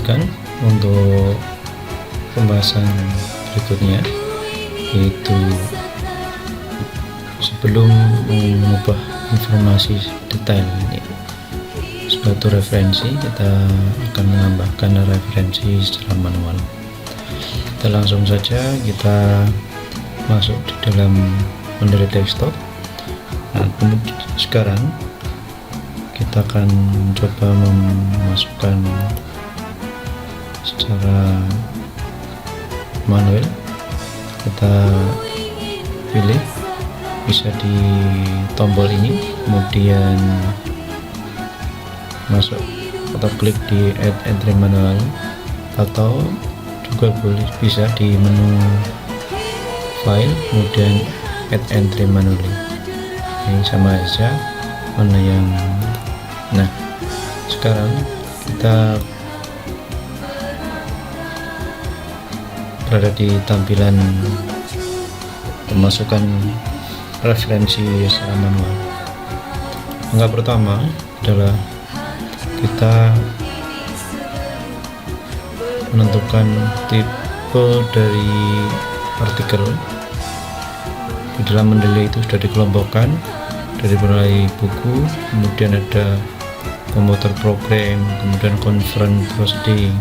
lanjutkan untuk pembahasan berikutnya, yaitu sebelum mengubah informasi detail ini suatu referensi, kita akan menambahkan referensi secara manual. Kita langsung saja kita masuk di dalam Mendeley desktop. Nah, kemudian sekarang kita akan coba memasukkan secara manual. Kita pilih, bisa di tombol ini, kemudian masuk atau klik di add entry manual, atau juga boleh bisa di menu file kemudian add entry manually. Ini sama aja mana yang. Nah, sekarang kita berada di tampilan pemasukan referensi secara manual. Langkah pertama adalah kita menentukan tipe dari artikel. Di dalam Mendeley itu sudah dikelompokkan dari mulai buku, kemudian ada komputer program, kemudian conference proceeding,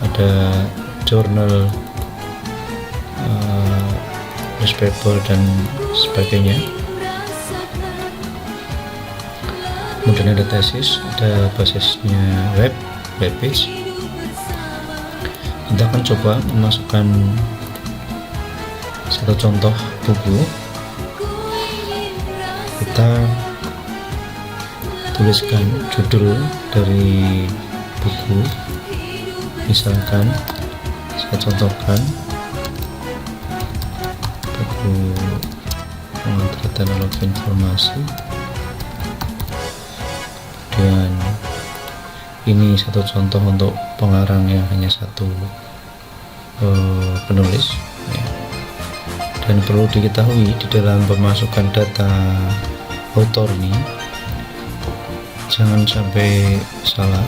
ada journal, newspaper dan sebagainya. Kemudian ada tesis, ada basisnya web page. Kita akan coba memasukkan satu contoh buku. Kita tuliskan judul dari buku, misalkan saya contohkan buku pengantar teknologi informasi. Dan ini satu contoh untuk pengarang yang hanya satu penulis ya. Dan perlu diketahui di dalam pemasukan data author ini jangan sampai salah,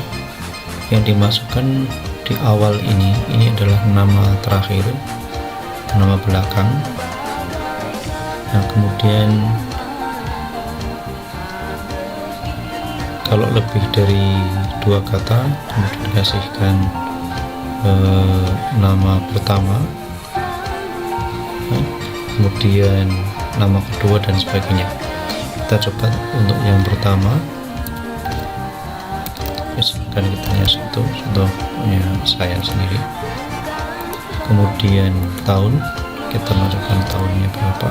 yang dimasukkan di awal ini adalah nama terakhir, nama belakang. Nah, kemudian kalau lebih dari 2 kata kemudian dikasihkan nama pertama, kemudian nama kedua dan sebagainya. Kita coba untuk yang pertama, misalkan kita hanya satu contohnya saya sendiri, kemudian tahun, kita masukkan tahunnya berapa,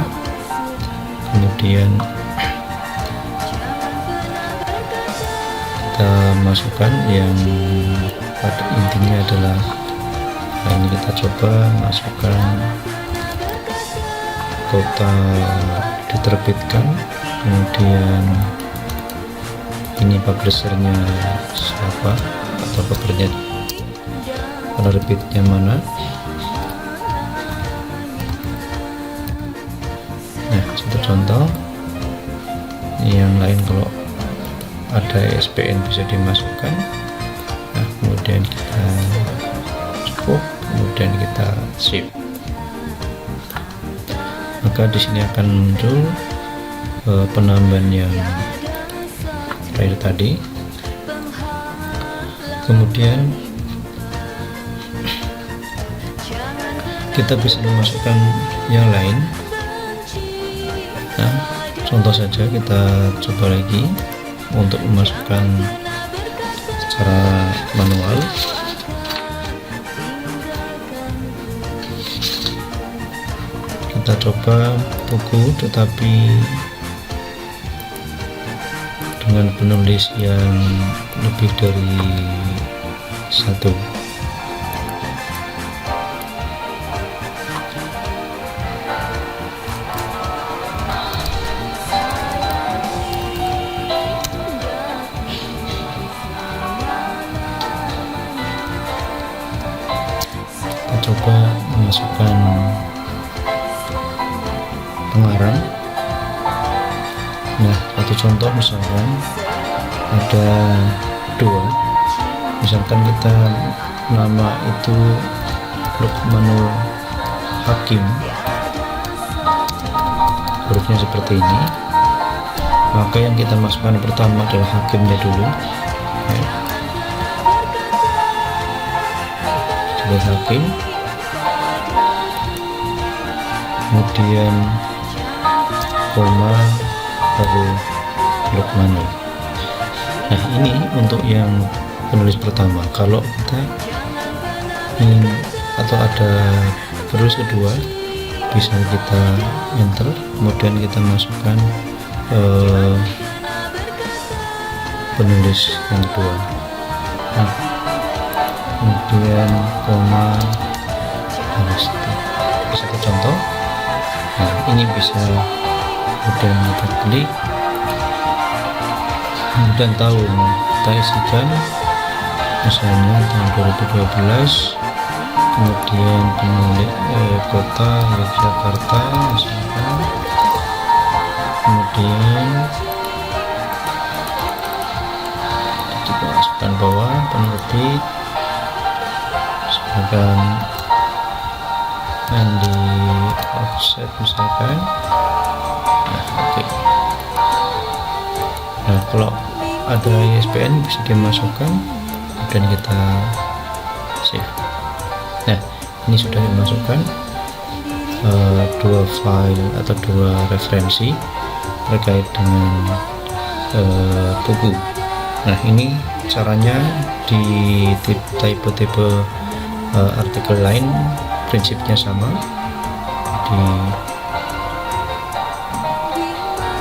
kemudian kita masukkan yang pada intinya adalah, nah ini kita coba masukkan kota diterbitkan, kemudian ini publishernya siapa atau penerbitnya mana. Nah, satu contoh. Yang lain kalau ada ISBN bisa dimasukkan. Nah, kemudian kita cukup, kemudian kita save. Maka di sini akan muncul penambahan yang terakhir tadi. Kemudian kita bisa memasukkan yang lain. Nah, contoh saja kita coba lagi untuk memasukkan secara manual. Kita coba buku tetapi dengan penulis yang lebih dari satu. Kita coba memasukkan pengarang. Nah, satu contoh misalkan ada 2, misalkan kita nama itu Luqmanul Hakim, hurufnya seperti ini, maka yang kita masukkan pertama adalah hakimnya dulu ya. Sebagai hakim, kemudian koma, baru Luqmanul. Nah, ini untuk yang penulis pertama. Kalau kita ingin atau ada penulis kedua, bisa kita enter, kemudian kita masukkan penulis yang kedua. Nah, kemudian koma, harus satu contoh. Nah, ini bisa kemudian kita klik, kemudian tahun kita isikan misalnya tahun 2012, kemudian penulis kota Yogyakarta misalkan, kemudian kita masukkan bawah penerbit misalkan Andi Offset misalkan. Nah, oke. Nah, kalau ada ISBN bisa dimasukkan dan kita save. Nah, ini sudah dimasukkan dua file atau dua referensi terkait dengan buku. Nah, ini caranya di tipe artikel lain prinsipnya sama. Di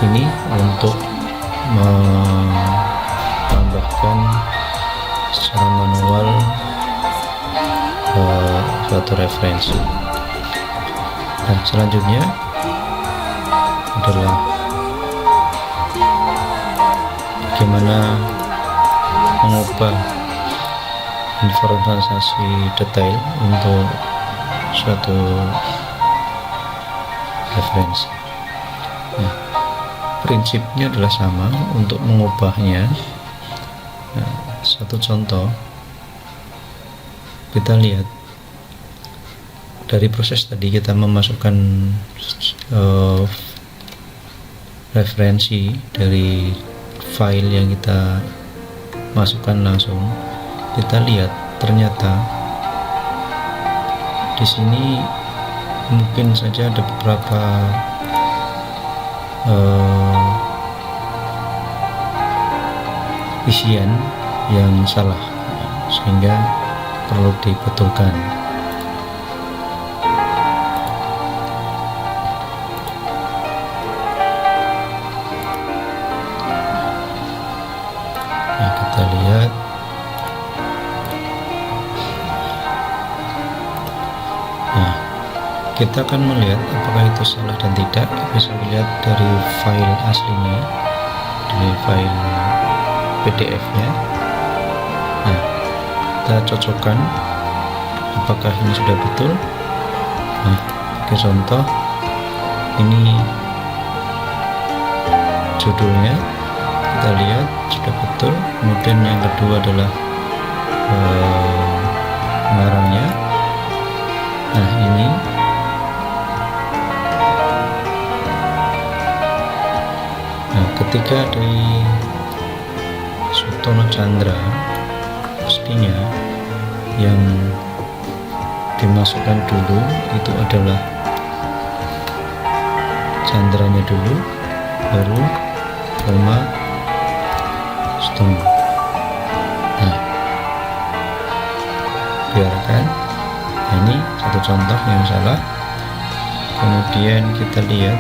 ini untuk menambahkan secara manual suatu referensi. Nah, selanjutnya adalah bagaimana mengubah informasi detail untuk suatu referensi. Nah, prinsipnya adalah sama untuk mengubahnya. Nah, satu contoh, kita lihat dari proses tadi kita memasukkan referensi dari file yang kita masukkan langsung. Kita lihat ternyata di sini mungkin saja ada beberapa isian yang salah, sehingga perlu dibetulkan. Nah, kita lihat. Nah, kita akan melihat apakah itu salah dan tidak. Bisa dilihat dari file aslinya, dari file PDF-nya. Nah, kita cocokkan apakah ini sudah betul. Nah, sebagai contoh, ini judulnya, kita lihat sudah betul. Kemudian yang kedua adalah pengarangnya. Nah, ini ketika dari Sutono Chandra, pastinya yang dimasukkan dulu itu adalah Chandranya dulu, baru koma Sutono. Nah, biarkan. Nah, ini satu contoh yang salah. Kemudian kita lihat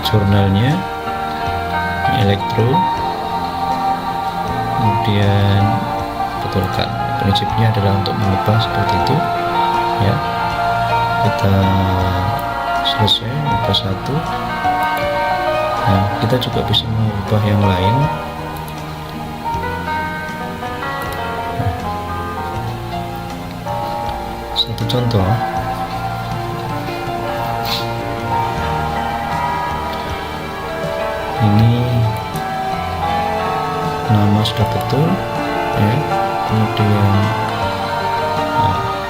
jurnalnya, elektro, kemudian betulkan. Prinsipnya adalah untuk mengubah seperti itu ya. Kita selesai mengubah satu. Nah, kita juga bisa mengubah yang lain. Satu contoh, ini nama sudah betul ya. kemudian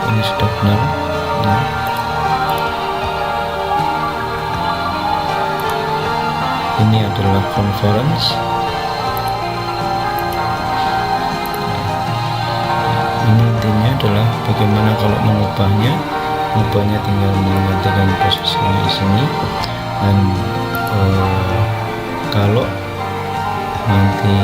ini sudah benar. Nah, ini adalah conference. Ini intinya adalah bagaimana kalau mengubahnya tinggal menggantikan posisinya di sini. Dan kalau nanti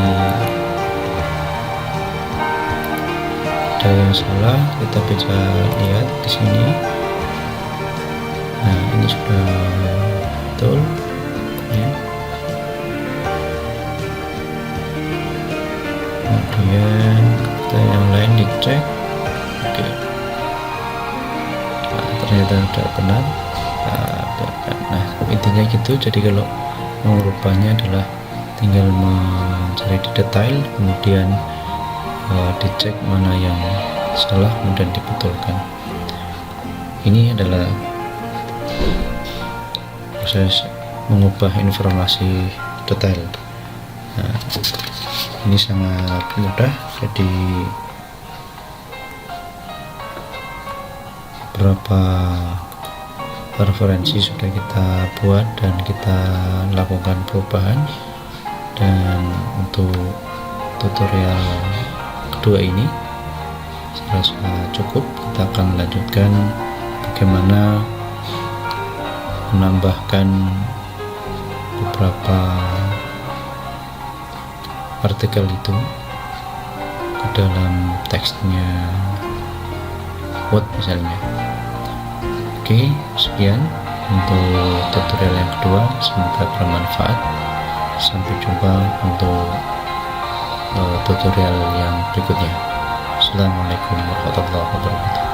ada yang salah, kita bisa lihat di sini. Nah, ini sudah betul ya. Kemudian kita yang lain dicek. Oke. Nah, ternyata sudah benar. Nah, intinya gitu. Jadi kalau mengubahnya adalah tinggal mencari di detail, kemudian dicek mana yang salah, kemudian dibetulkan. Ini adalah proses mengubah informasi detail. Nah, ini sangat mudah. Jadi beberapa referensi sudah kita buat dan kita lakukan perubahan. Dan untuk tutorial kedua ini saya rasa cukup. Kita akan lanjutkan bagaimana menambahkan beberapa artikel itu ke dalam teksnya Word misalnya. Oke, sekian untuk tutorial yang kedua, semoga bermanfaat. Sampai jumpa untuk tutorial yang berikutnya. Assalamualaikum warahmatullahi wabarakatuh.